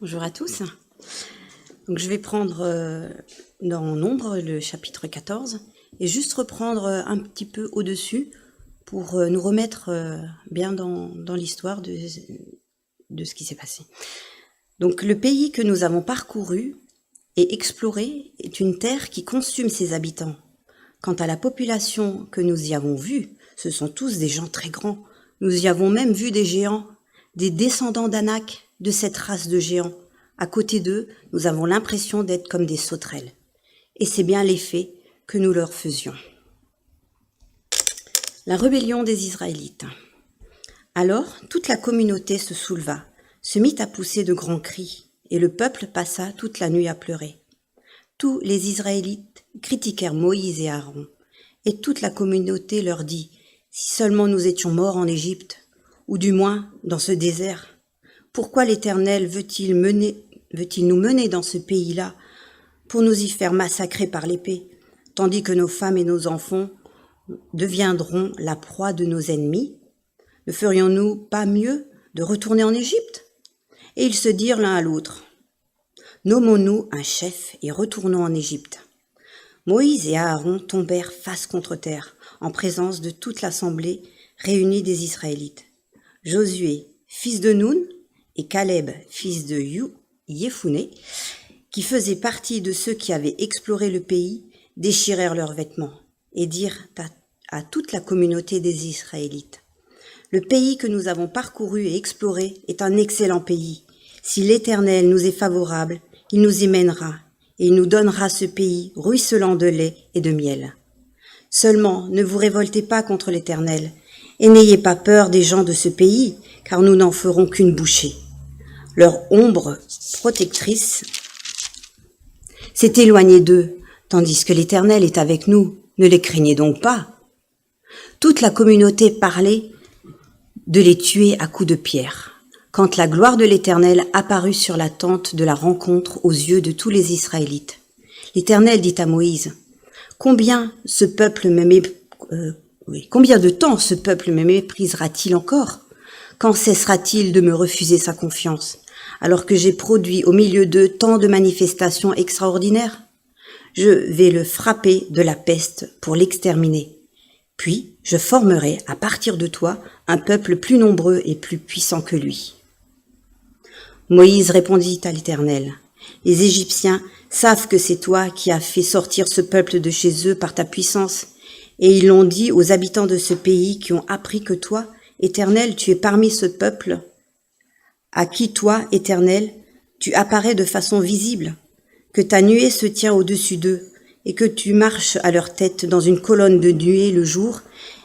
Bonjour à tous. Donc je vais prendre dans Nombre le chapitre 14 et juste reprendre un petit peu au-dessus pour nous remettre bien dans l'histoire de ce qui s'est passé. Donc le pays que nous avons parcouru et exploré est une terre qui consume ses habitants. Quant à la population que nous y avons vue, ce sont tous des gens très grands. Nous y avons même vu des géants, des descendants d'Anak, de cette race de géants. À côté d'eux, nous avons l'impression d'être comme des sauterelles. Et c'est bien l'effet que nous leur faisions. La rébellion des Israélites. Alors, toute la communauté se souleva, se mit à pousser de grands cris, et le peuple passa toute la nuit à pleurer. Tous les Israélites critiquèrent Moïse et Aaron, et toute la communauté leur dit « Si seulement nous étions morts en Égypte, ou du moins dans ce désert, pourquoi l'Éternel veut-il nous mener dans ce pays-là pour nous y faire massacrer par l'épée, tandis que nos femmes et nos enfants deviendront la proie de nos ennemis? Ne ferions-nous pas mieux de retourner en Égypte ?» Et ils se dirent l'un à l'autre « Nommons-nous un chef et retournons en Égypte. » Moïse et Aaron tombèrent face contre terre, en présence de toute l'assemblée réunie des Israélites. Josué, fils de Nun, et Caleb, fils de Yéphouné, qui faisaient partie de ceux qui avaient exploré le pays, déchirèrent leurs vêtements et dirent à toute la communauté des Israélites : « Le pays que nous avons parcouru et exploré est un excellent pays. Si l'Éternel nous est favorable, il nous y mènera, et il nous donnera ce pays ruisselant de lait et de miel. Seulement, ne vous révoltez pas contre l'Éternel, et n'ayez pas peur des gens de ce pays, car nous n'en ferons qu'une bouchée. » Leur ombre protectrice s'est éloignée d'eux, tandis que l'Éternel est avec nous. Ne les craignez donc pas. Toute la communauté parlait de les tuer à coups de pierre, quand la gloire de l'Éternel apparut sur la tente de la rencontre aux yeux de tous les Israélites. L'Éternel dit à Moïse : « Combien de temps ce peuple me méprisera-t-il encore ? Quand cessera-t-il de me refuser sa confiance, alors que j'ai produit au milieu d'eux tant de manifestations extraordinaires ? Je vais le frapper de la peste pour l'exterminer. Puis je formerai à partir de toi un peuple plus nombreux et plus puissant que lui. » Moïse répondit à l'Éternel : « Les Égyptiens savent que c'est toi qui as fait sortir ce peuple de chez eux par ta puissance, et ils l'ont dit aux habitants de ce pays qui ont appris que toi, Éternel, tu es parmi ce peuple, à qui toi, Éternel, tu apparais de façon visible, que ta nuée se tient au-dessus d'eux, et que tu marches à leur tête dans une colonne de nuée le jour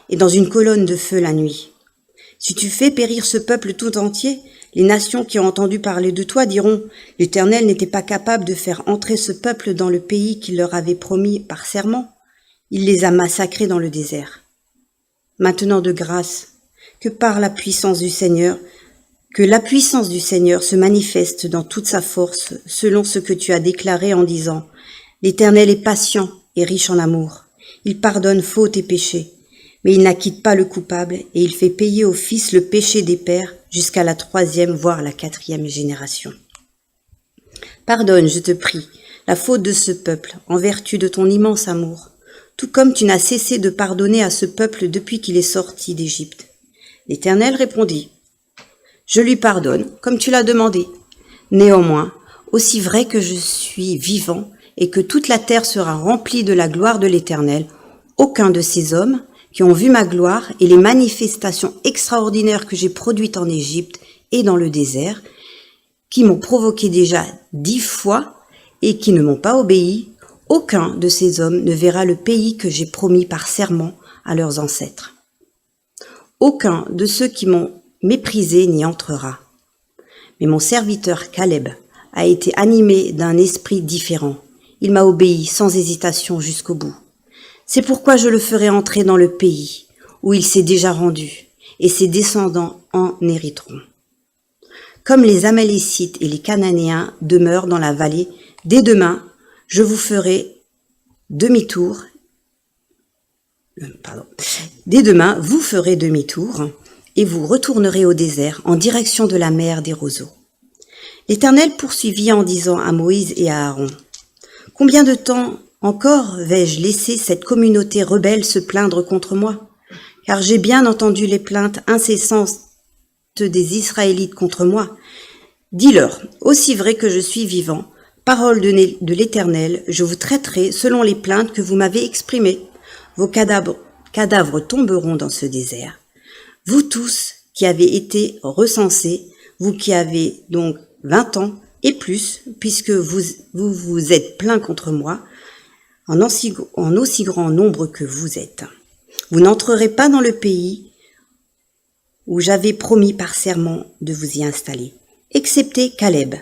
et dans une colonne de feu la nuit. Si tu fais périr ce peuple tout entier, les nations qui ont entendu parler de toi diront : l'Éternel n'était pas capable de faire entrer ce peuple dans le pays qu'il leur avait promis par serment. Il les a massacrés dans le désert. Maintenant de grâce, que la puissance du Seigneur se manifeste dans toute sa force, selon ce que tu as déclaré en disant : l'Éternel est patient et riche en amour. Il pardonne faute et péché, mais il n'acquitte pas le coupable, et il fait payer aux fils le péché des pères jusqu'à la 3e, voire la 4e génération. Pardonne, je te prie, la faute de ce peuple, en vertu de ton immense amour, tout comme tu n'as cessé de pardonner à ce peuple depuis qu'il est sorti d'Égypte. L'Éternel répondit : je lui pardonne, comme tu l'as demandé. Néanmoins, aussi vrai que je suis vivant et que toute la terre sera remplie de la gloire de l'Éternel, aucun de ces hommes qui ont vu ma gloire et les manifestations extraordinaires que j'ai produites en Égypte et dans le désert, qui m'ont provoqué déjà 10 fois et qui ne m'ont pas obéi, aucun de ces hommes ne verra le pays que j'ai promis par serment à leurs ancêtres. Aucun de ceux qui m'ont méprisé n'y entrera. Mais mon serviteur Caleb a été animé d'un esprit différent. Il m'a obéi sans hésitation jusqu'au bout. C'est pourquoi je le ferai entrer dans le pays où il s'est déjà rendu, et ses descendants en hériteront. Comme les Amalécites et les Cananéens demeurent dans la vallée, dès demain, je vous ferai demi-tour. Dès demain, vous ferez demi-tour et vous retournerez au désert en direction de la mer des roseaux. L'Éternel poursuivit en disant à Moïse et à Aaron, « Combien de temps encore vais-je laisser cette communauté rebelle se plaindre contre moi? Car j'ai bien entendu les plaintes incessantes des Israélites contre moi. Dis-leur, aussi vrai que je suis vivant, parole de l'Éternel, je vous traiterai selon les plaintes que vous m'avez exprimées. Vos cadavres tomberont dans ce désert. Vous tous qui avez été recensés, vous qui avez donc 20 ans et plus, puisque vous êtes plaints contre moi, en aussi grand nombre que vous êtes. Vous n'entrerez pas dans le pays où j'avais promis par serment de vous y installer, excepté Caleb,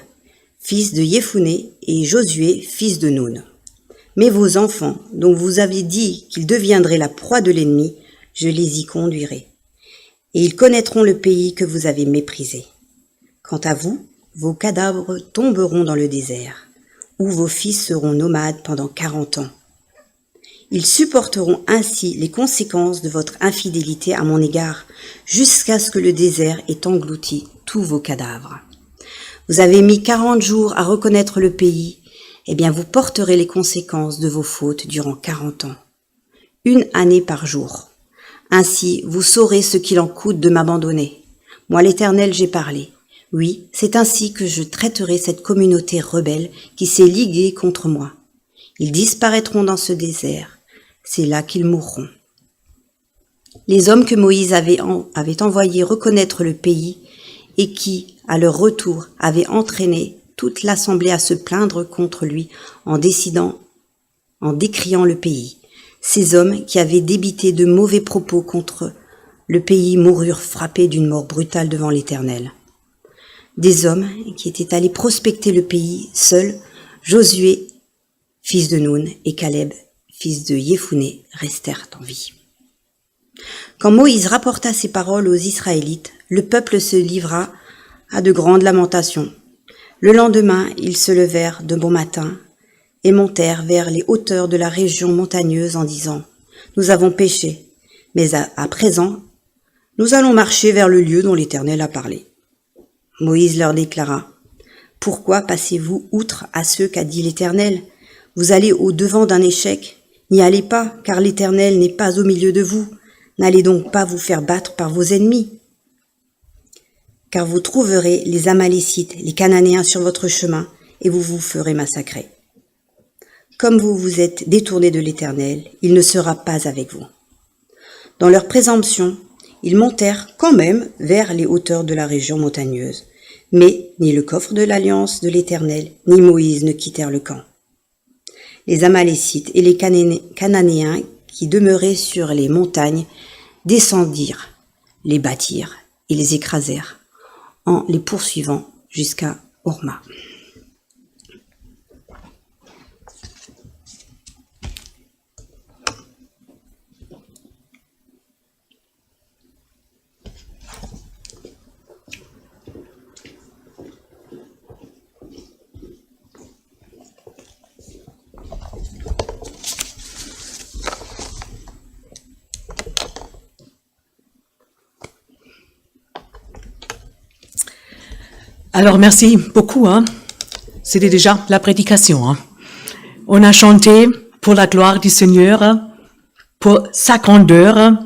fils de Yéphuné, et Josué, fils de Nun. Mais vos enfants, dont vous avez dit qu'ils deviendraient la proie de l'ennemi, je les y conduirai. Et ils connaîtront le pays que vous avez méprisé. Quant à vous, vos cadavres tomberont dans le désert, où vos fils seront nomades pendant 40 ans. Ils supporteront ainsi les conséquences de votre infidélité à mon égard, jusqu'à ce que le désert ait englouti tous vos cadavres. Vous avez mis 40 jours à reconnaître le pays, eh bien vous porterez les conséquences de vos fautes durant 40 ans. 1 année par jour. Ainsi, vous saurez ce qu'il en coûte de m'abandonner. Moi l'Éternel, j'ai parlé. Oui, c'est ainsi que je traiterai cette communauté rebelle qui s'est liguée contre moi. Ils disparaîtront dans ce désert. C'est là qu'ils mourront. Les hommes que Moïse avait envoyés reconnaître le pays et qui, à leur retour, avaient entraîné toute l'assemblée à se plaindre contre lui en décriant le pays. Ces hommes qui avaient débité de mauvais propos contre le pays moururent frappés d'une mort brutale devant l'Éternel. Des hommes qui étaient allés prospecter le pays, seuls Josué, fils de Nun, et Caleb, fils de Yéphuné, restèrent en vie. Quand Moïse rapporta ces paroles aux Israélites, le peuple se livra à de grandes lamentations. Le lendemain, ils se levèrent de bon matin et montèrent vers les hauteurs de la région montagneuse en disant « Nous avons péché, mais à présent, nous allons marcher vers le lieu dont l'Éternel a parlé. » Moïse leur déclara « Pourquoi passez-vous outre à ce qu'a dit l'Éternel? Vous allez au-devant d'un échec. N'y allez pas, car l'Éternel n'est pas au milieu de vous. N'allez donc pas vous faire battre par vos ennemis. Car vous trouverez les Amalécites, les Cananéens sur votre chemin, et vous vous ferez massacrer. Comme vous vous êtes détournés de l'Éternel, il ne sera pas avec vous. » Dans leur présomption, ils montèrent quand même vers les hauteurs de la région montagneuse. Mais ni le coffre de l'alliance de l'Éternel, ni Moïse ne quittèrent le camp. Les Amalécites et les Cananéens qui demeuraient sur les montagnes descendirent, les battirent et les écrasèrent, en les poursuivant jusqu'à Horma. Alors, merci beaucoup. C'était déjà la prédication. On a chanté pour la gloire du Seigneur, pour sa grandeur.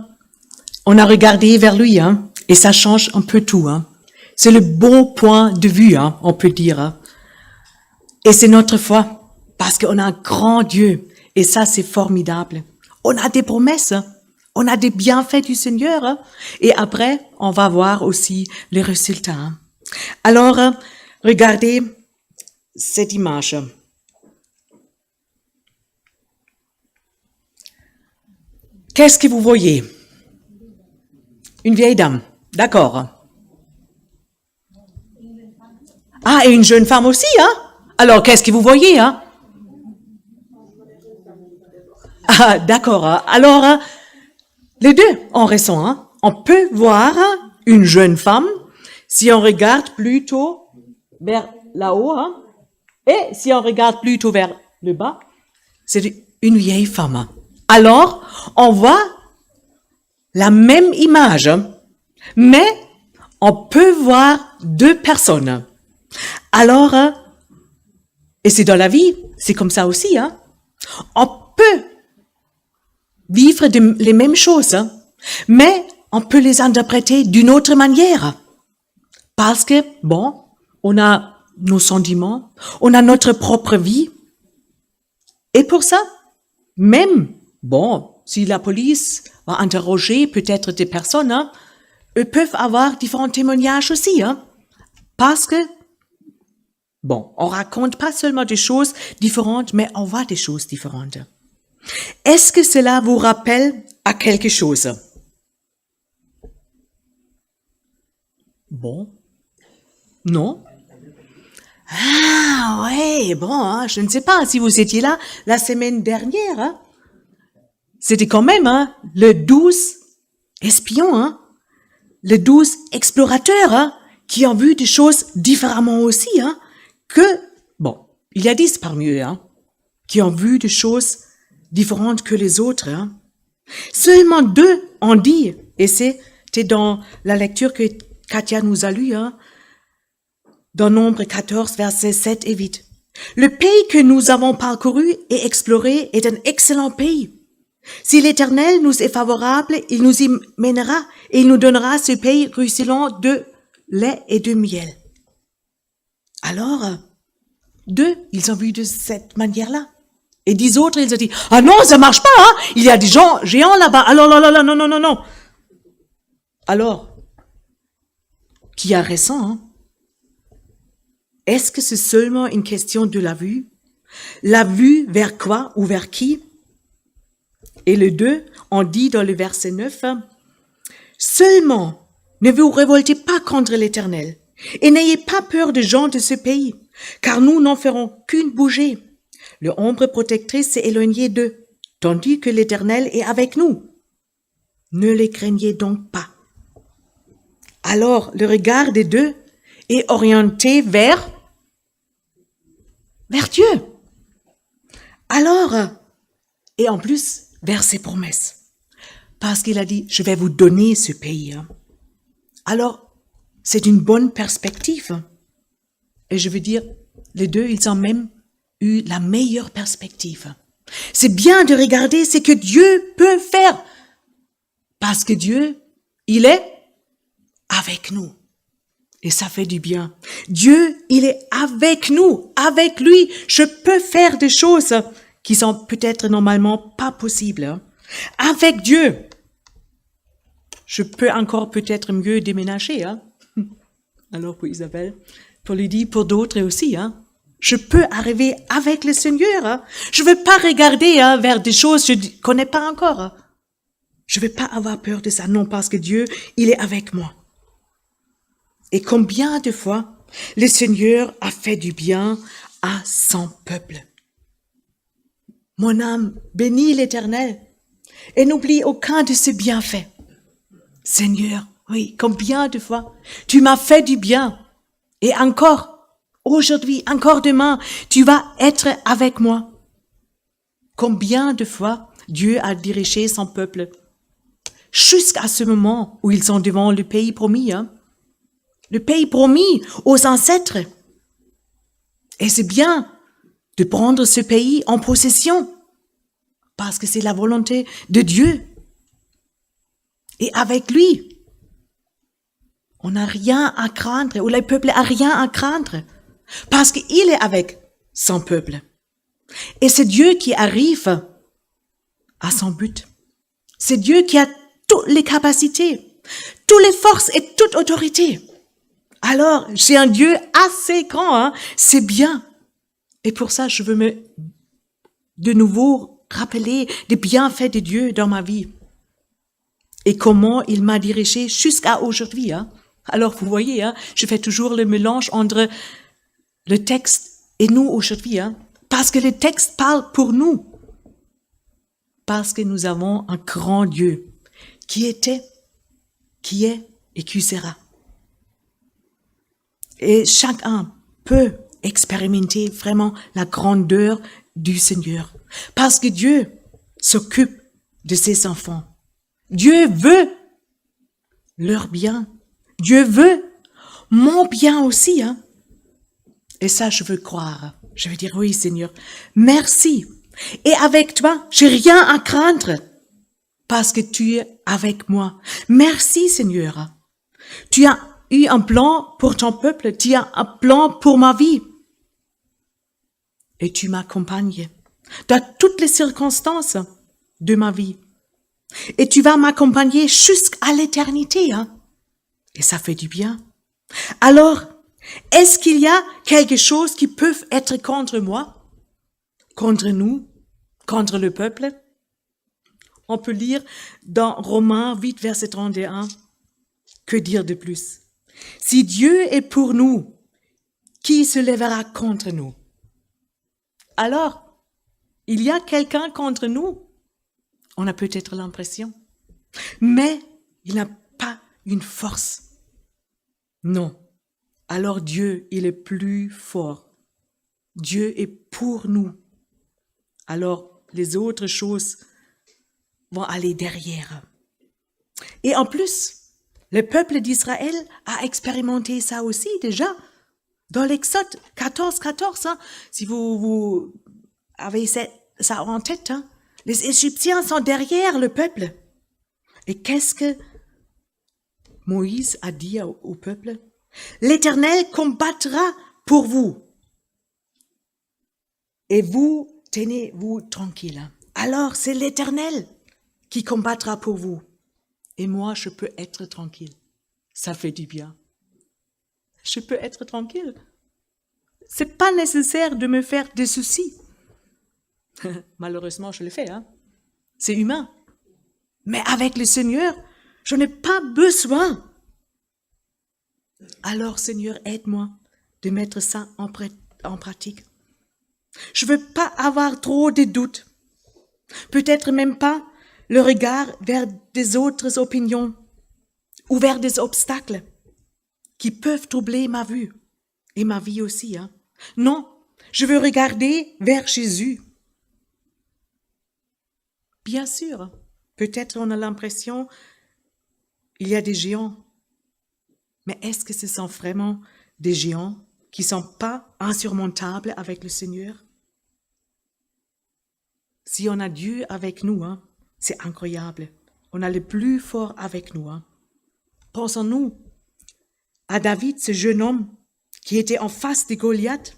On a regardé vers lui, et ça change un peu tout. C'est le bon point de vue, on peut dire. Et c'est notre foi, parce qu'on a un grand Dieu, et ça, c'est formidable. On a des promesses, on a des bienfaits du Seigneur, et après, on va voir aussi les résultats. Alors, regardez cette image. Qu'est-ce que vous voyez? Une vieille dame, d'accord. Ah, et une jeune femme aussi, Alors, qu'est-ce que vous voyez, Ah, d'accord. Alors, les deux, on ressent, On peut voir une jeune femme si on regarde plutôt vers là-haut, et si on regarde plutôt vers le bas, c'est une vieille femme. Alors, on voit la même image, mais on peut voir deux personnes. Alors, et c'est dans la vie, c'est comme ça aussi, hein. On peut vivre les mêmes choses, hein, mais on peut les interpréter d'une autre manière. Parce que, bon, on a nos sentiments, on a notre propre vie. Et pour ça, même, bon, si la police va interroger peut-être des personnes, hein, eux peuvent avoir différents témoignages aussi, hein, parce que, bon, on raconte pas seulement des choses différentes, mais on voit des choses différentes. Est-ce que cela vous rappelle à quelque chose? Bon, non? Ah ouais, bon, hein, je ne sais pas si vous étiez là la semaine dernière. Hein. C'était quand même hein, le 12 espions, hein, les 12 explorateurs hein, qui ont vu des choses différemment aussi. Hein, que, bon, il y a 10 parmi eux hein, qui ont vu des choses différentes que les autres. Hein. Seulement 2 ont dit, et c'était dans la lecture que Katia nous a lue, hein, dans Nombre 14, versets 7 et 8. Le pays que nous avons parcouru et exploré est un excellent pays. Si l'Éternel nous est favorable, il nous y mènera et il nous donnera ce pays ruisselant de lait et de miel. Alors, 2, ils ont vu de cette manière-là. Et 10 autres, ils ont dit, ah non, ça marche pas, hein, il y a des gens géants là-bas. Alors, non. Alors, qui a raison, hein? Est-ce que c'est seulement une question de la vue? La vue vers quoi ou vers qui? Et le 2, on dit dans le verset 9, seulement ne vous révoltez pas contre l'Éternel et n'ayez pas peur des gens de ce pays, car nous n'en ferons qu'une bouger. Le ombre protectrice s'est éloignée d'eux, tandis que l'Éternel est avec nous. Ne les craignez donc pas. Alors le regard des 2 est orienté vers Dieu. Alors, et en plus, vers ses promesses. Parce qu'il a dit, je vais vous donner ce pays. Alors, c'est une bonne perspective. Et je veux dire, les 2, ils ont même eu la meilleure perspective. C'est bien de regarder ce que Dieu peut faire. Parce que Dieu, il est avec nous. Et ça fait du bien. Dieu, il est avec nous, avec lui. Je peux faire des choses qui sont peut-être normalement pas possibles. Avec Dieu, je peux encore peut-être mieux déménager. Hein? Alors pour Isabelle, pour Lydie, pour d'autres aussi. Hein? Je peux arriver avec le Seigneur. Hein? Je ne veux pas regarder hein, vers des choses que je ne connais pas encore. Hein? Je ne veux pas avoir peur de ça. Non, parce que Dieu, il est avec moi. Et combien de fois le Seigneur a fait du bien à son peuple. Mon âme bénit l'Éternel et n'oublie aucun de ses bienfaits. Seigneur, oui, combien de fois tu m'as fait du bien et encore aujourd'hui, encore demain, tu vas être avec moi. Combien de fois Dieu a dirigé son peuple jusqu'à ce moment où ils sont devant le pays promis, hein? Le pays promis aux ancêtres. Et c'est bien de prendre ce pays en possession, parce que c'est la volonté de Dieu. Et avec lui, on n'a rien à craindre, ou le peuple n'a rien à craindre, parce qu'il est avec son peuple. Et c'est Dieu qui arrive à son but. C'est Dieu qui a toutes les capacités, toutes les forces et toute autorité. Alors, j'ai un Dieu assez grand, hein? C'est bien. Et pour ça, je veux de nouveau rappeler les bienfaits de Dieu dans ma vie. Et comment il m'a dirigé jusqu'à aujourd'hui, hein? Alors, vous voyez, hein, je fais toujours le mélange entre le texte et nous aujourd'hui, hein? Parce que le texte parle pour nous. Parce que nous avons un grand Dieu qui était, qui est et qui sera. Et chacun peut expérimenter vraiment la grandeur du Seigneur. Parce que Dieu s'occupe de ses enfants. Dieu veut leur bien. Dieu veut mon bien aussi. Hein. Et ça, je veux croire. Je veux dire, oui, Seigneur, merci. Et avec toi, j'ai rien à craindre parce que tu es avec moi. Merci, Seigneur. Tu as eu un plan pour ton peuple. Tu as un plan pour ma vie. Et tu m'accompagnes dans toutes les circonstances de ma vie. Et tu vas m'accompagner jusqu'à l'éternité. Hein? Et ça fait du bien. Alors, est-ce qu'il y a quelque chose qui peut être contre moi, contre nous, contre le peuple? On peut lire dans Romains 8, verset 31. Que dire de plus? Si Dieu est pour nous, qui se lèvera contre nous? Alors, il y a quelqu'un contre nous? On a peut-être l'impression. Mais il n'a pas une force. Non. Alors Dieu, il est plus fort. Dieu est pour nous. Alors les autres choses vont aller derrière. Et en plus, le peuple d'Israël a expérimenté ça aussi déjà. Dans l'Exode 14, 14, hein, si vous avez ça en tête, hein, les Égyptiens sont derrière le peuple. Et qu'est-ce que Moïse a dit au peuple? L'Éternel combattra pour vous. Et vous, tenez-vous tranquille. Alors, c'est l'Éternel qui combattra pour vous. Et moi, je peux être tranquille. Ça fait du bien. Je peux être tranquille. C'est pas nécessaire de me faire des soucis. Malheureusement, je le fais, hein. C'est humain. Mais avec le Seigneur, je n'ai pas besoin. Alors, Seigneur, aide-moi de mettre ça en pratique. Je veux pas avoir trop de doutes. Peut-être même pas le regard vers des autres opinions ou vers des obstacles qui peuvent troubler ma vue et ma vie aussi. Hein. Non, je veux regarder vers Jésus. Bien sûr, peut-être on a l'impression il y a des géants. Mais est-ce que ce sont vraiment des géants qui ne sont pas insurmontables avec le Seigneur? Si on a Dieu avec nous, hein, c'est incroyable. On a le plus fort avec nous. Hein. Pensons-nous à David, ce jeune homme qui était en face de Goliath.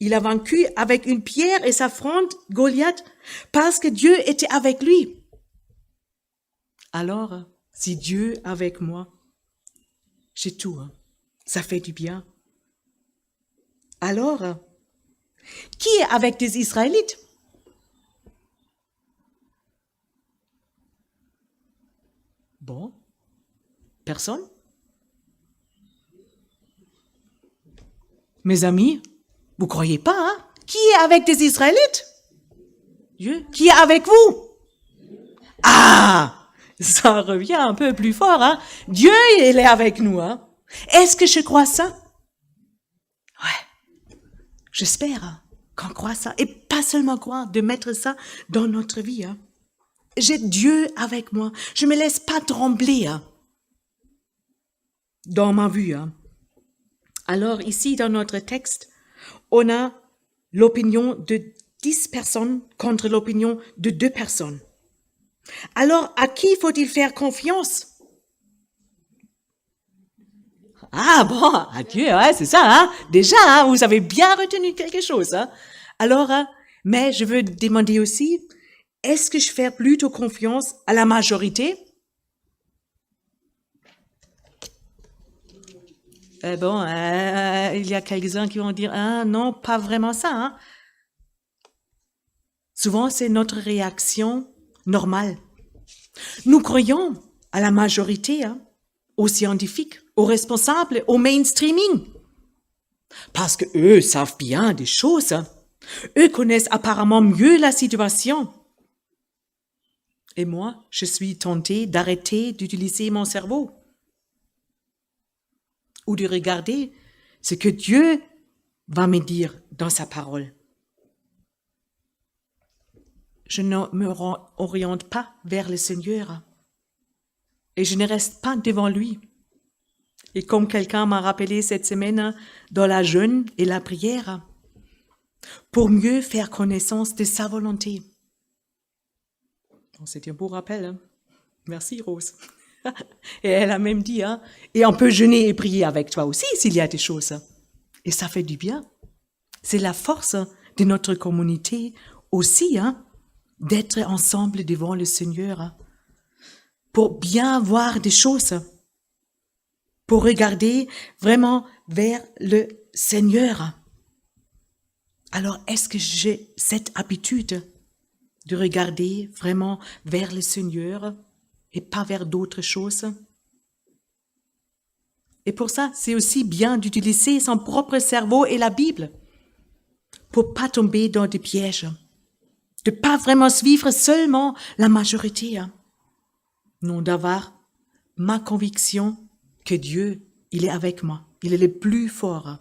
Il a vaincu avec une pierre et sa fronde Goliath parce que Dieu était avec lui. Alors, si Dieu est avec moi, j'ai tout. Hein. Ça fait du bien. Alors, qui est avec des Israélites? Bon, personne? Mes amis, vous croyez pas, hein? Qui est avec des Israélites? Dieu. Qui est avec vous? Ah! Ça revient un peu plus fort, hein? Dieu, il est avec nous, hein? Est-ce que je crois ça? Ouais. J'espère qu'on croit ça. Et pas seulement croire, de mettre ça dans notre vie, hein? J'ai Dieu avec moi. Je me laisse pas trembler, hein? Dans ma vue, hein? Alors, ici, dans notre texte, on a l'opinion de 10 personnes contre l'opinion de 2 personnes. Alors, à qui faut-il faire confiance? Ah bon, à Dieu, ouais, c'est ça, hein? Déjà, hein, vous avez bien retenu quelque chose, hein? Alors, mais je veux demander aussi, est-ce que je fais plutôt confiance à la majorité? Bon, il y a quelques-uns qui vont dire, ah non, pas vraiment ça, hein? Souvent, c'est notre réaction normale. Nous croyons à la majorité, hein, aux scientifiques, aux responsables, au mainstreaming. Parce que eux savent bien des choses. Hein. Eux connaissent apparemment mieux la situation. Et moi, je suis tentée d'arrêter d'utiliser mon cerveau ou de regarder ce que Dieu va me dire dans sa parole. Je ne me oriente pas vers le Seigneur et je ne reste pas devant lui. Et comme quelqu'un m'a rappelé cette semaine, dans la jeûne et la prière, pour mieux faire connaissance de sa volonté. C'était un beau rappel. Hein? Merci Rose. Et elle a même dit, hein, et on peut jeûner et prier avec toi aussi s'il y a des choses. Et ça fait du bien. C'est la force de notre communauté aussi, hein, d'être ensemble devant le Seigneur, hein, pour bien voir des choses, pour regarder vraiment vers le Seigneur. Alors, est-ce que j'ai cette habitude de regarder vraiment vers le Seigneur et pas vers d'autres choses? Et pour ça, c'est aussi bien d'utiliser son propre cerveau et la Bible pour pas tomber dans des pièges, de pas vraiment suivre seulement la majorité, hein. Non, d'avoir ma conviction que Dieu, il est avec moi, il est le plus fort.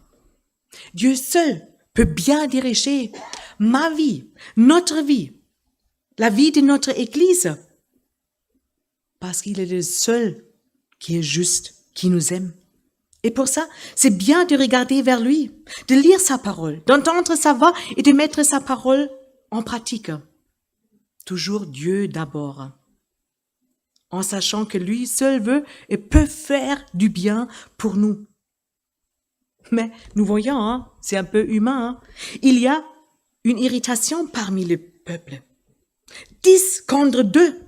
Dieu seul peut bien diriger ma vie, notre vie, la vie de notre Église, parce qu'il est le seul qui est juste, qui nous aime. Et pour ça, c'est bien de regarder vers lui, de lire sa parole, d'entendre sa voix et de mettre sa parole en pratique. Toujours Dieu d'abord, en sachant que lui seul veut et peut faire du bien pour nous. Mais nous voyons, hein, c'est un peu humain, hein, il y a une irritation parmi le peuple. 10 contre 2.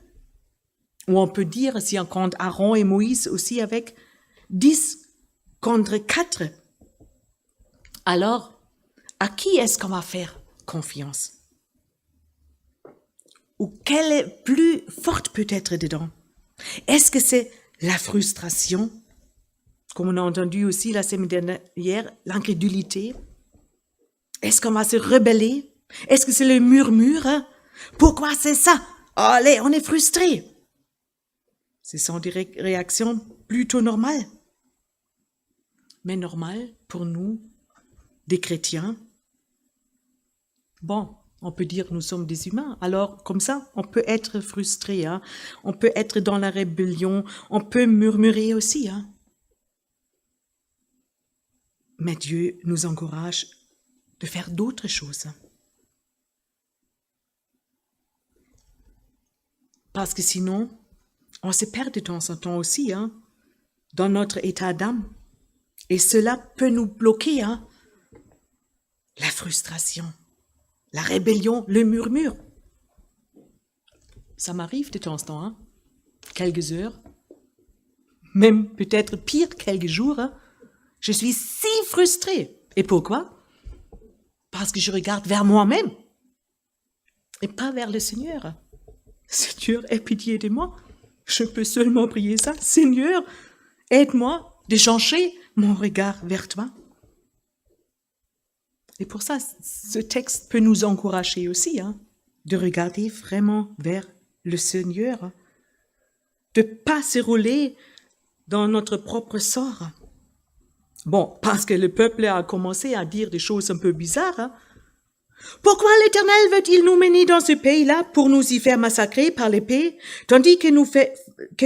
Ou on peut dire, si on compte Aaron et Moïse aussi avec 10 contre 4. Alors, à qui est-ce qu'on va faire confiance? Ou quelle est plus forte peut-être dedans? Est-ce que c'est la frustration, comme on a entendu aussi la semaine dernière, l'incrédulité? Est-ce qu'on va se rebeller? Est-ce que c'est le murmure? Pourquoi c'est ça? Allez, on est frustré. Ce sont des réactions plutôt normales. Mais normales pour nous, des chrétiens. Bon, on peut dire nous sommes des humains. Alors, comme ça, on peut être frustré. Hein? On peut être dans la rébellion. On peut murmurer aussi. Hein? Mais Dieu nous encourage de faire d'autres choses. Parce que sinon, on se perd de temps en temps aussi, hein, dans notre état d'âme. Et cela peut nous bloquer, hein. La frustration, la rébellion, le murmure. Ça m'arrive de temps en temps, hein. Quelques heures, même peut-être pire, quelques jours. Hein. Je suis si frustrée. Et pourquoi? Parce que je regarde vers moi-même et pas vers le Seigneur. Seigneur, aie pitié de moi. Je peux seulement prier ça. Seigneur, aide-moi de changer mon regard vers toi. Et pour ça, ce texte peut nous encourager aussi, hein, de regarder vraiment vers le Seigneur, de ne pas se rouler dans notre propre sort. Bon, parce que le peuple a commencé à dire des choses un peu bizarres. Hein. Pourquoi l'Éternel veut-il nous mener dans ce pays-là pour nous y faire massacrer par l'épée, tandis que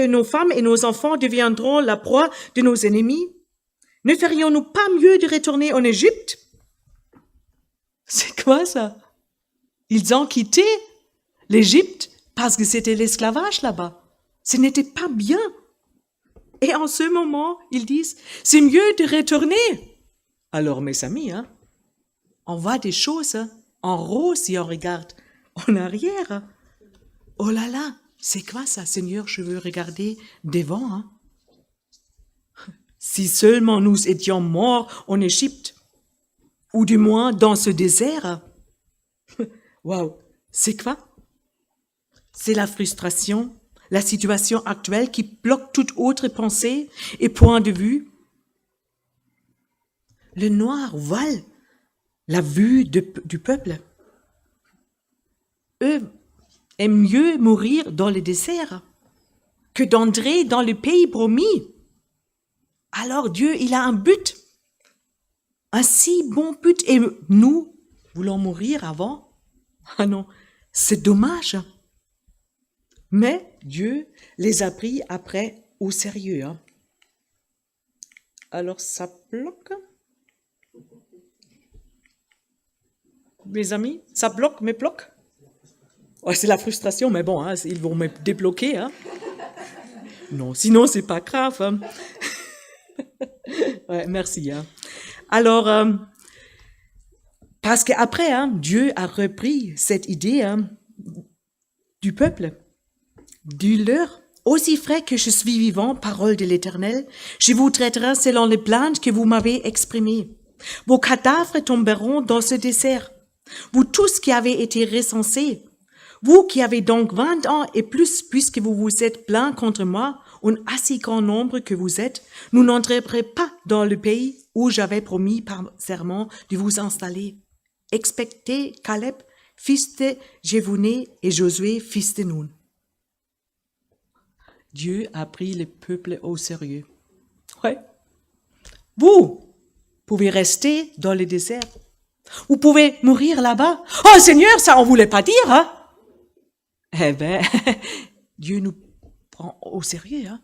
nos femmes et nos enfants deviendront la proie de nos ennemis? Ne ferions-nous pas mieux de retourner en Égypte? C'est quoi ça? Ils ont quitté l'Égypte parce que c'était l'esclavage là-bas. Ce n'était pas bien. Et en ce moment, ils disent, c'est mieux de retourner. Alors, mes amis, hein, on voit des choses en rose si on regarde en arrière. Oh là là, c'est quoi ça, Seigneur? Je veux regarder devant. Hein. Si seulement nous étions morts en Égypte, ou du moins dans ce désert. Waouh, c'est quoi? C'est la frustration, la situation actuelle qui bloque toute autre pensée et point de vue. Le noir voile la vue du peuple. Eux aiment mieux mourir dans le désert que d'entrer dans le pays promis. Alors Dieu, il a un but, un si bon but, et nous voulons mourir avant. Ah non, c'est dommage. Mais Dieu les a pris après au sérieux. Hein. Alors ça bloque. Mes amis, ça bloque mes blocs. Ouais, c'est la frustration, mais bon, hein, ils vont me débloquer. Hein. Non, sinon c'est pas grave. Hein. Ouais, merci. Hein. Alors, parce qu'après, hein, Dieu a repris cette idée hein, du peuple, du leur. Aussi vrai que je suis vivant, parole de l'Éternel, je vous traiterai selon les plaintes que vous m'avez exprimées. Vos cadavres tomberont dans ce désert. Vous tous qui avez été recensés, vous qui avez donc 20 ans et plus, puisque vous vous êtes plaints contre moi, un assez grand nombre que vous êtes, nous n'entrerons pas dans le pays où j'avais promis par serment de vous installer. Expectez Caleb, fils de Jephunneh, et Josué, fils de Nun. Dieu a pris le peuple au sérieux. Ouais. Vous pouvez rester dans le désert. Vous pouvez mourir là-bas. Oh Seigneur, ça on voulait pas dire, hein? Eh ben, Dieu nous prend au sérieux, hein?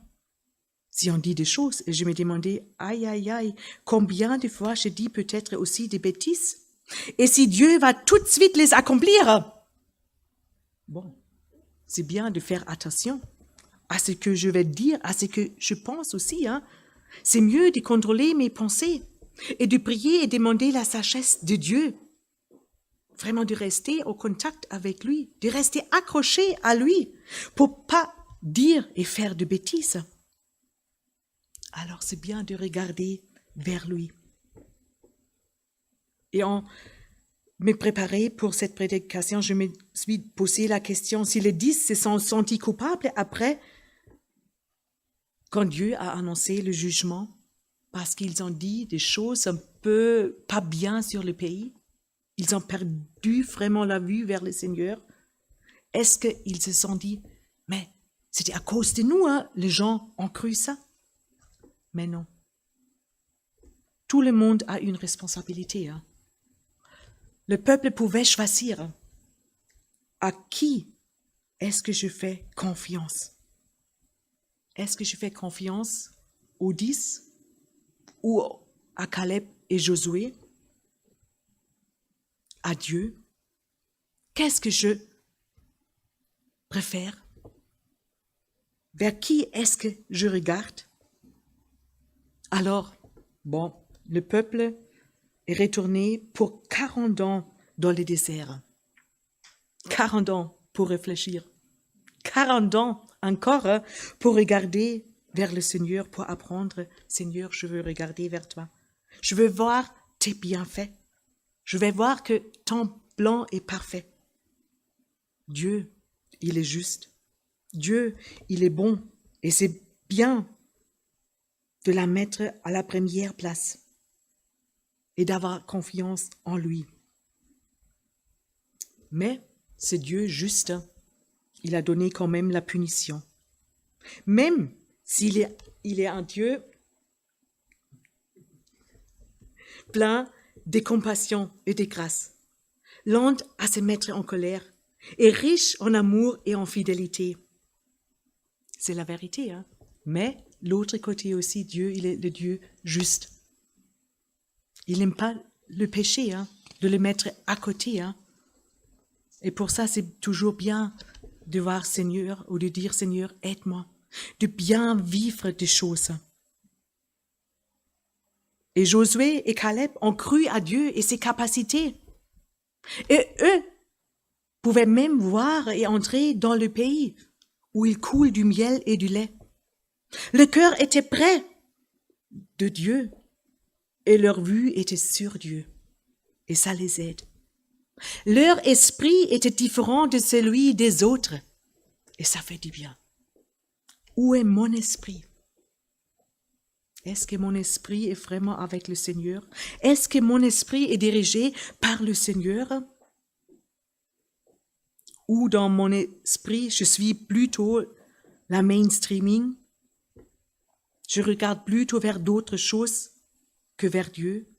Si on dit des choses, et je me demandais, aïe, aïe, aïe, combien de fois je dis peut-être aussi des bêtises? Et si Dieu va tout de suite les accomplir? Bon, c'est bien de faire attention à ce que je vais dire, à ce que je pense aussi, hein. C'est mieux de contrôler mes pensées et de prier et demander la sagesse de Dieu. Vraiment de rester au contact avec lui, de rester accroché à lui pour pas dire et faire de bêtises. Alors c'est bien de regarder vers lui. Et en me préparer pour cette prédication, je me suis posé la question si les 10 se sont sentis coupables après, quand Dieu a annoncé le jugement, parce qu'ils ont dit des choses un peu pas bien sur le pays. Ils ont perdu vraiment la vue vers le Seigneur. Est-ce qu'ils se sont dit, mais c'était à cause de nous, hein, les gens ont cru ça? Mais non. Tout le monde a une responsabilité. Hein. Le peuple pouvait choisir à qui est-ce que je fais confiance? Est-ce que je fais confiance aux 10 ou à Caleb et Josué? À Dieu? Qu'est-ce que je préfère? Vers qui est-ce que je regarde? Alors, bon, le peuple est retourné pour 40 ans dans le désert. 40 ans pour réfléchir. 40 ans encore pour regarder vers le Seigneur, pour apprendre, Seigneur, je veux regarder vers toi. Je veux voir tes bienfaits. Je vais voir que ton plan est parfait. Dieu, il est juste. Dieu, il est bon. Et c'est bien de la mettre à la première place et d'avoir confiance en lui. Mais c'est Dieu juste. Il a donné quand même la punition. Même s'il est un Dieu plein de compassion et de grâce, lent à se mettre en colère et riche en amour et en fidélité. C'est la vérité, hein? Mais l'autre côté aussi, Dieu, il est le Dieu juste. Il n'aime pas le péché, hein, de le mettre à côté. Hein. Et pour ça, c'est toujours bien de voir Seigneur ou de dire Seigneur, aide-moi, de bien vivre des choses. Et Josué et Caleb ont cru à Dieu et ses capacités. Et eux pouvaient même voir et entrer dans le pays où il coule du miel et du lait. Le cœur était près de Dieu et leur vue était sur Dieu. Et ça les aide. Leur esprit était différent de celui des autres. Et ça fait du bien. Où est mon esprit? Est-ce que mon esprit est vraiment avec le Seigneur? Est-ce que mon esprit est dirigé par le Seigneur? Ou dans mon esprit, je suis plutôt la mainstreaming? Je regarde plutôt vers d'autres choses que vers Dieu?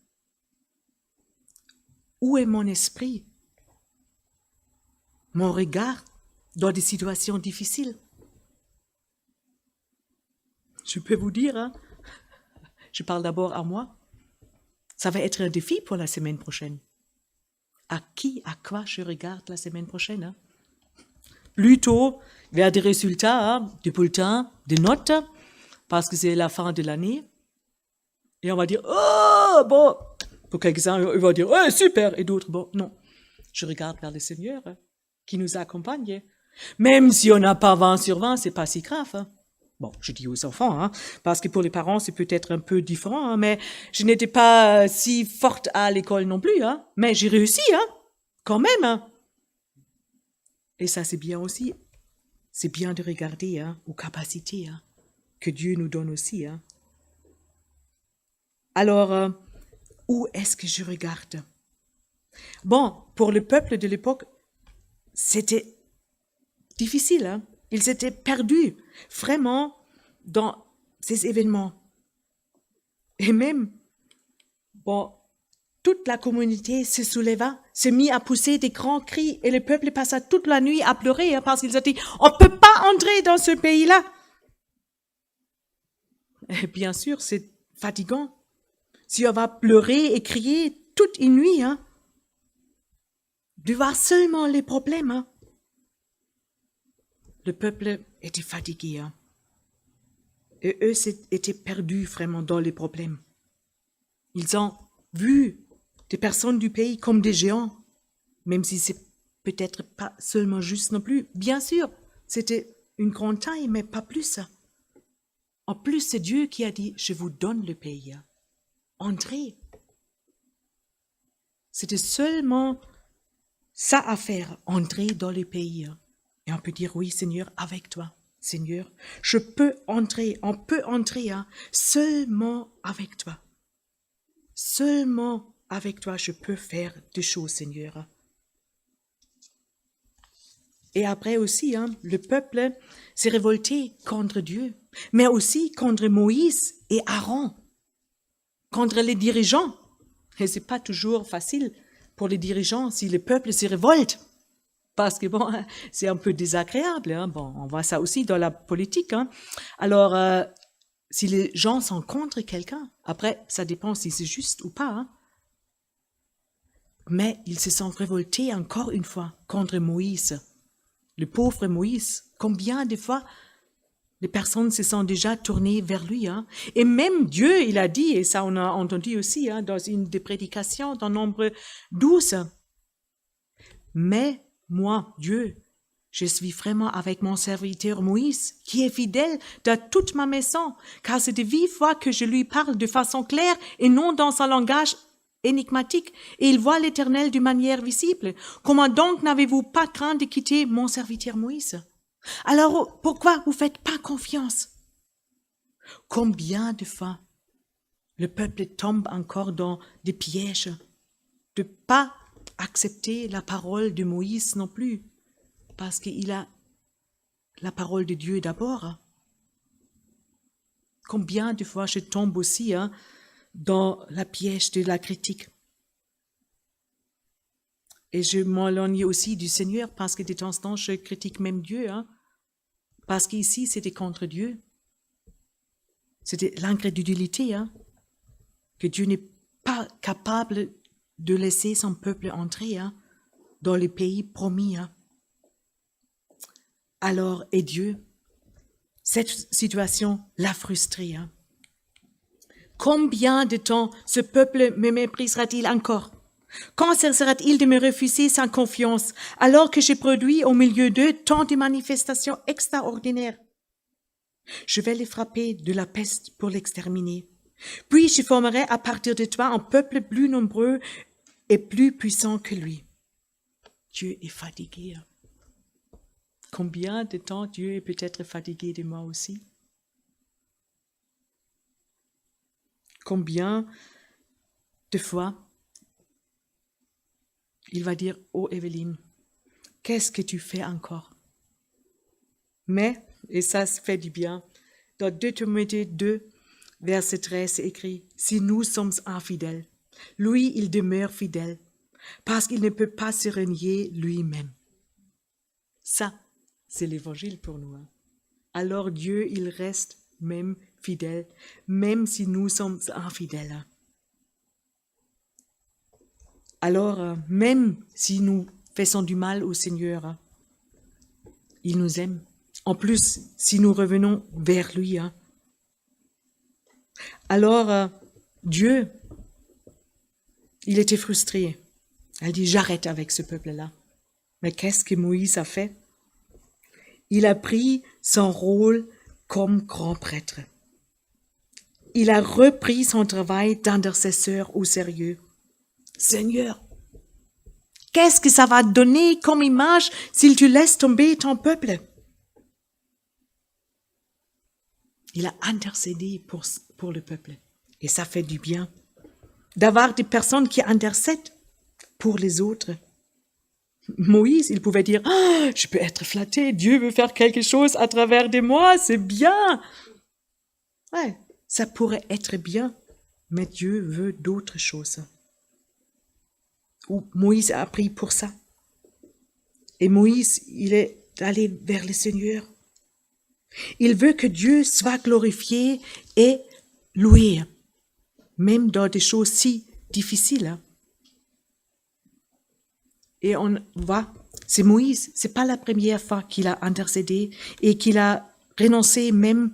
Où est mon esprit? Mon regard dans des situations difficiles? Je peux vous dire, hein, je parle d'abord à moi. Ça va être un défi pour la semaine prochaine. À quoi je regarde la semaine prochaine, hein? Plutôt vers des résultats, hein, des bulletins, des notes, parce que c'est la fin de l'année. Et on va dire, oh, bon, pour quelques-uns, ils vont dire, oh, super, et d'autres, bon, non. Je regarde vers le Seigneur, hein, qui nous accompagne. Même si on n'a pas 20 sur 20, c'est pas si grave, hein. Bon, je dis aux enfants, hein, parce que pour les parents, c'est peut-être un peu différent, hein, mais je n'étais pas si forte à l'école non plus, hein, mais j'ai réussi, hein, quand même, hein. Et ça, c'est bien aussi. C'est bien de regarder, hein, aux capacités, hein, que Dieu nous donne aussi, hein. Alors, où est-ce que je regarde? Bon, pour le peuple de l'époque, c'était difficile, hein. Ils étaient perdus, vraiment, dans ces événements. Et même, bon, toute la communauté se souleva, se mit à pousser des grands cris, et le peuple passa toute la nuit à pleurer, hein, parce qu'ils ont dit, on ne peut pas entrer dans ce pays-là. Et bien sûr, c'est fatigant. Si on va pleurer et crier toute une nuit, hein, de voir seulement les problèmes, hein. Le peuple était fatigué, hein. Et eux étaient perdus vraiment dans les problèmes. Ils ont vu des personnes du pays comme des géants, même si c'est peut-être pas seulement juste non plus. Bien sûr, c'était une grande taille, mais pas plus. En plus, c'est Dieu qui a dit, je vous donne le pays. Entrez. C'était seulement ça à faire, entrer dans le pays. Et on peut dire, oui, Seigneur, avec toi. Seigneur, je peux entrer, on peut entrer, hein, seulement avec toi. Seulement avec toi, je peux faire des choses, Seigneur. Et après aussi, hein, le peuple s'est révolté contre Dieu, mais aussi contre Moïse et Aaron, contre les dirigeants. Et c'est pas toujours facile pour les dirigeants si le peuple se révolte. Parce que bon, c'est un peu désagréable, hein. Bon, on voit ça aussi dans la politique, hein. Alors, si les gens sont contre quelqu'un, après, ça dépend si c'est juste ou pas, hein. Mais ils se sont révoltés encore une fois contre Moïse, le pauvre Moïse. Combien de fois les personnes se sont déjà tournées vers lui, hein. Et même Dieu, il a dit, et ça on a entendu aussi, hein, dans une des prédications, dans Nombre 12, mais moi, Dieu, je suis vraiment avec mon serviteur Moïse, qui est fidèle dans toute ma maison, car c'est de vive voix que je lui parle de façon claire et non dans un langage énigmatique, et il voit l'Éternel d'une manière visible. Comment donc n'avez-vous pas craint de quitter mon serviteur Moïse? Alors, pourquoi vous faites pas confiance? Combien de fois le peuple tombe encore dans des pièges de pas accepter la parole de Moïse non plus, parce qu'il a la parole de Dieu d'abord. Combien de fois je tombe aussi, hein, dans la piège de la critique. Et je m'éloigne aussi du Seigneur parce que de temps en temps, je critique même Dieu, hein, parce qu'ici, c'était contre Dieu. C'était l'incrédulité, hein, que Dieu n'est pas capable de laisser son peuple entrer, hein, dans le pays promis, hein. Alors, et Dieu, cette situation l'a frustré, hein. Combien de temps ce peuple me méprisera-t-il encore? Quand cessera-t-il de me refuser sa confiance, alors que j'ai produit au milieu d'eux tant de manifestations extraordinaires? Je vais les frapper de la peste pour l'exterminer. Puis je formerai à partir de toi un peuple plus nombreux et plus puissant que lui. Dieu est fatigué. Combien de temps Dieu est peut-être fatigué de moi aussi? Combien de fois il va dire, oh Évelyne, qu'est-ce que tu fais encore? Mais, et ça fait du bien, dans 2 Timothée 2, verset 13, c'est écrit, si nous sommes infidèles, lui, il demeure fidèle, parce qu'il ne peut pas se renier lui-même. Ça, c'est l'évangile pour nous, hein. Alors Dieu, il reste même fidèle, même si nous sommes infidèles. Alors, même si nous faisons du mal au Seigneur, il nous aime. En plus, si nous revenons vers lui. Alors, Dieu, il était frustré. Il dit, j'arrête avec ce peuple-là. Mais qu'est-ce que Moïse a fait? Il a pris son rôle comme grand prêtre. Il a repris son travail d'intercesseur au sérieux. Seigneur, qu'est-ce que ça va donner comme image s'il te laisse tomber ton peuple? Il a intercédé pour le peuple. Et ça fait du bien d'avoir des personnes qui intercèdent pour les autres. Moïse, il pouvait dire, je peux être flatté, Dieu veut faire quelque chose à travers de moi, c'est bien. Ouais, ça pourrait être bien, mais Dieu veut d'autres choses. Ou Moïse a appris pour ça. Et Moïse, il est allé vers le Seigneur. Il veut que Dieu soit glorifié et loué, même dans des choses si difficiles. Et on voit, c'est Moïse, c'est pas la première fois qu'il a intercédé et qu'il a renoncé même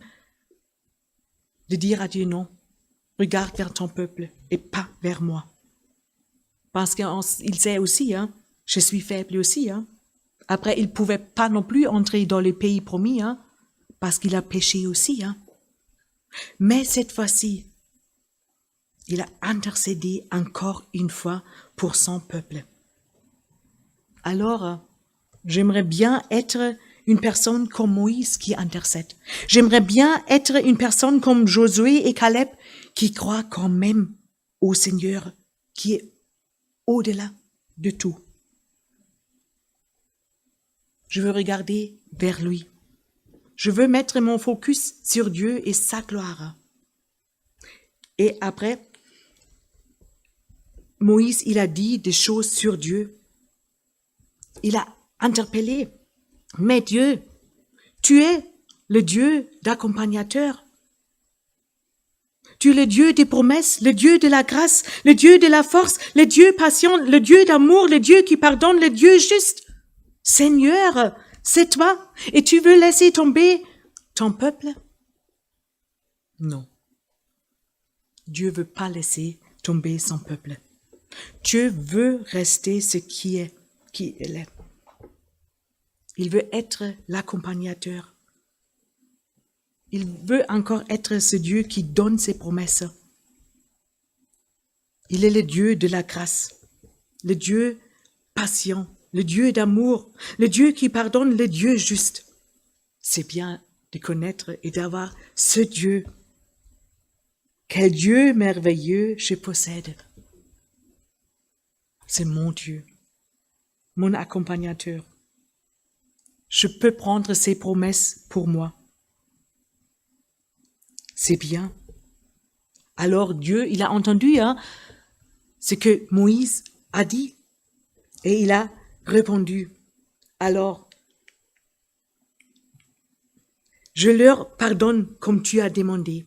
de dire à Dieu non, regarde vers ton peuple et pas vers moi. Parce qu'il sait aussi, je suis faible aussi. Après, il pouvait pas non plus entrer dans le pays promis, parce qu'il a péché aussi. Mais cette fois-ci, il a intercédé encore une fois pour son peuple. Alors, j'aimerais bien être une personne comme Moïse qui intercède. J'aimerais bien être une personne comme Josué et Caleb qui croient quand même au Seigneur qui est au-delà de tout. Je veux regarder vers lui. Je veux mettre mon focus sur Dieu et sa gloire. Et après, Moïse, il a dit des choses sur Dieu. Il a interpellé. Mais Dieu, tu es le Dieu d'accompagnateur. Tu es le Dieu des promesses, le Dieu de la grâce, le Dieu de la force, le Dieu patient, le Dieu d'amour, le Dieu qui pardonne, le Dieu juste. Seigneur, c'est toi, et tu veux laisser tomber ton peuple? Non. Dieu veut pas laisser tomber son peuple. Dieu veut rester ce qui est, qui il est. Il veut être l'accompagnateur. Il veut encore être ce Dieu qui donne ses promesses. Il est le Dieu de la grâce, le Dieu patient, le Dieu d'amour, le Dieu qui pardonne, le Dieu juste. C'est bien de connaître et d'avoir ce Dieu. Quel Dieu merveilleux je possède. C'est mon Dieu, mon accompagnateur. Je peux prendre ses promesses pour moi. C'est bien. Alors Dieu, il a entendu ce que Moïse a dit et il a répondu. Alors, je leur pardonne comme tu as demandé.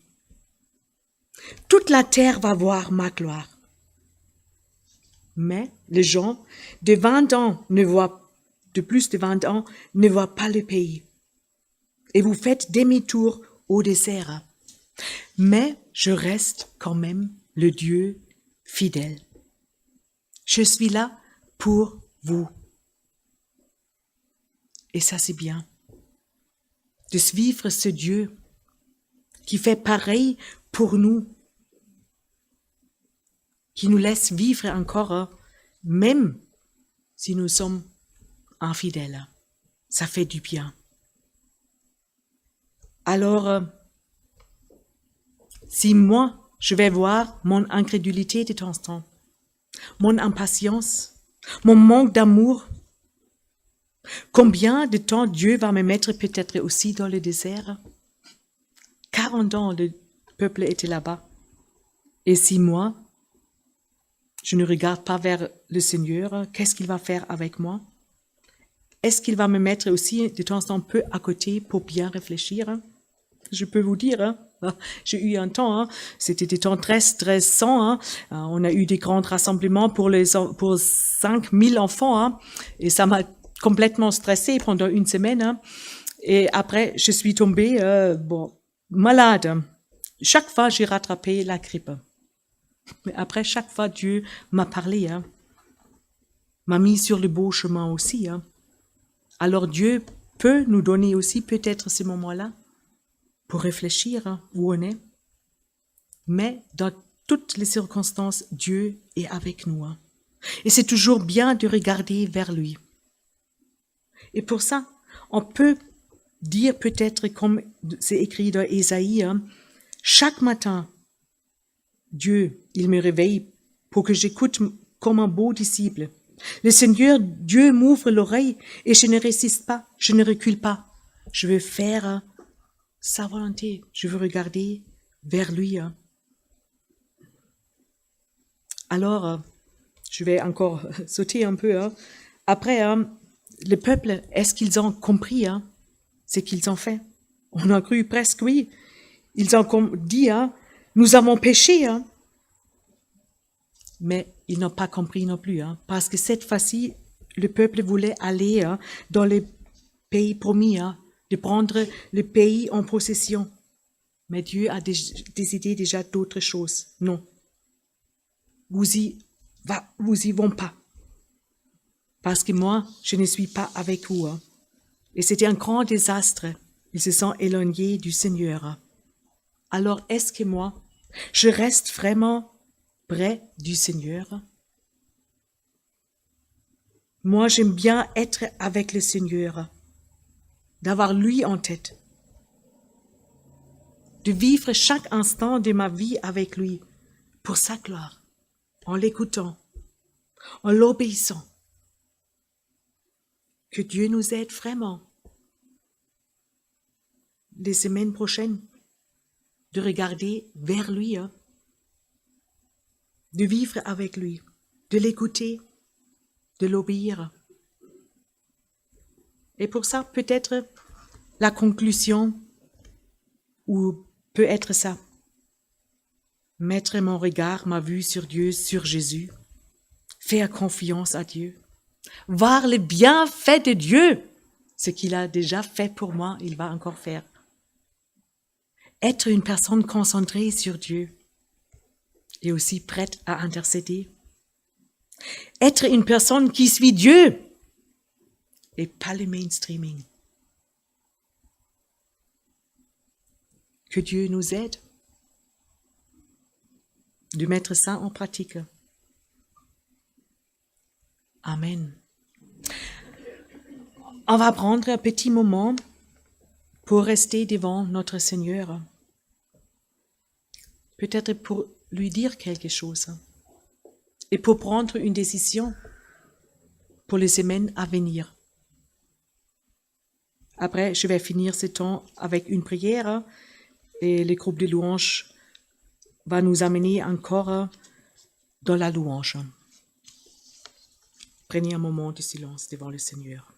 Toute la terre va voir ma gloire. Mais les gens de 20 ans de plus de 20 ans ne voient pas le pays. Et vous faites demi-tour au désert. Mais je reste quand même le Dieu fidèle. Je suis là pour vous. Et ça, c'est bien. De suivre ce Dieu qui fait pareil pour nous, qui nous laisse vivre encore, même si nous sommes infidèles. Ça fait du bien. Alors, si moi, je vais voir mon incrédulité de temps en temps, mon impatience, mon manque d'amour, combien de temps Dieu va me mettre peut-être aussi dans le désert? 40 ans, le peuple était là-bas. Et si moi, je ne regarde pas vers le Seigneur, qu'est-ce qu'il va faire avec moi? Est-ce qu'il va me mettre aussi de temps en temps un peu à côté pour bien réfléchir? Je peux vous dire, J'ai eu un temps, c'était des temps très stressants. On a eu des grands rassemblements pour 5000 enfants, et ça m'a complètement stressée pendant une semaine. Et après, je suis tombée malade. Chaque fois, j'ai rattrapé la grippe. Mais après, chaque fois, Dieu m'a parlé, m'a mis sur le beau chemin aussi. Alors Dieu peut nous donner aussi peut-être ces moments-là pour réfléchir où on est. Mais dans toutes les circonstances, Dieu est avec nous. Et c'est toujours bien de regarder vers lui. Et pour ça, on peut dire peut-être comme c'est écrit dans Ésaïe, chaque matin, Dieu, il me réveille pour que j'écoute comme un beau disciple. Le Seigneur, Dieu m'ouvre l'oreille et je ne résiste pas, je ne recule pas. Je veux faire sa volonté, je veux regarder vers lui. Alors, je vais encore sauter un peu. Après, le peuple, est-ce qu'ils ont compris ce qu'ils ont fait? On a cru presque, oui. Ils ont dit, nous avons péché. Mais ils n'ont pas compris non plus, parce que cette fois-ci, le peuple voulait aller dans le pays promis, de prendre le pays en possession. Mais Dieu a décidé déjà d'autres choses. Non. Vous y vont pas. Parce que moi, je ne suis pas avec vous. Et c'était un grand désastre. Ils se sont éloignés du Seigneur. Alors, est-ce que moi, je reste vraiment près du Seigneur? Moi, j'aime bien être avec le Seigneur, d'avoir lui en tête, de vivre chaque instant de ma vie avec lui pour sa gloire, en l'écoutant, en l'obéissant. Que Dieu nous aide vraiment les semaines prochaines de regarder vers lui, de vivre avec lui, de l'écouter, de l'obéir. Et pour ça, peut-être la conclusion ou peut être ça. Mettre mon regard, ma vue sur Dieu, sur Jésus. Faire confiance à Dieu. Voir le bienfait de Dieu. Ce qu'il a déjà fait pour moi, il va encore faire. Être une personne concentrée sur Dieu et aussi prête à intercéder. Être une personne qui suit Dieu et pas le mainstreaming. Que Dieu nous aide de mettre ça en pratique. Amen. On va prendre un petit moment pour rester devant notre Seigneur. Peut-être pour lui dire quelque chose et pour prendre une décision pour les semaines à venir. Après, je vais finir ce temps avec une prière et le groupe de louanges va nous amener encore dans la louange. Prenez un moment de silence devant le Seigneur.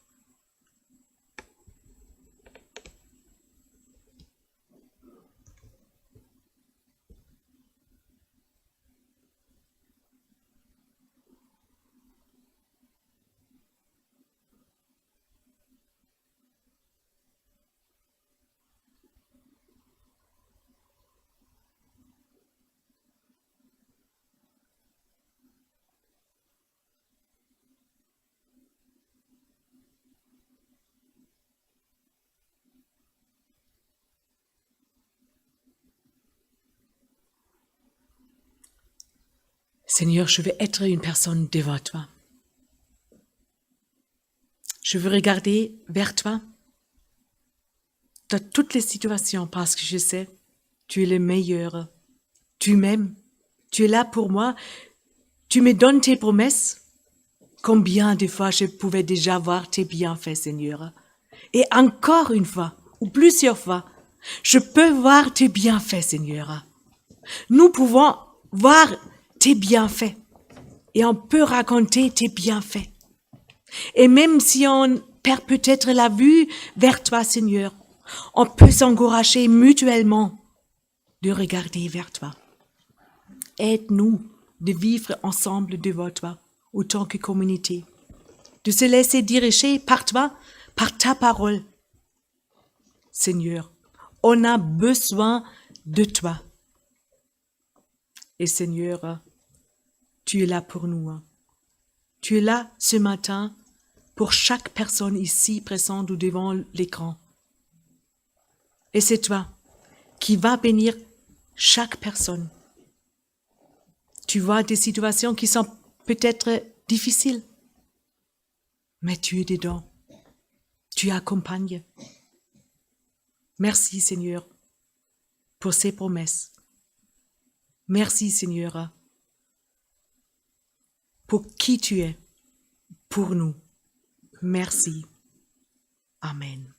Seigneur, je veux être une personne devant toi. Je veux regarder vers toi dans toutes les situations parce que je sais, tu es le meilleur. Tu m'aimes. Tu es là pour moi. Tu me donnes tes promesses. Combien de fois je pouvais déjà voir tes bienfaits, Seigneur. Et encore une fois, ou plusieurs fois, je peux voir tes bienfaits, Seigneur. Nous pouvons voir tes bienfaits et on peut raconter tes bienfaits. Et même si on perd peut-être la vue vers toi, Seigneur, on peut s'encourager mutuellement de regarder vers toi. Aide-nous de vivre ensemble devant toi, autant que communauté, de se laisser diriger par toi, par ta parole. Seigneur, on a besoin de toi. Et Seigneur, tu es là pour nous. Tu es là ce matin pour chaque personne ici présente ou devant l'écran. Et c'est toi qui vas bénir chaque personne. Tu vois des situations qui sont peut-être difficiles, mais tu es dedans. Tu accompagnes. Merci Seigneur pour ces promesses. Merci Seigneur pour qui tu es pour nous. Merci. Amen.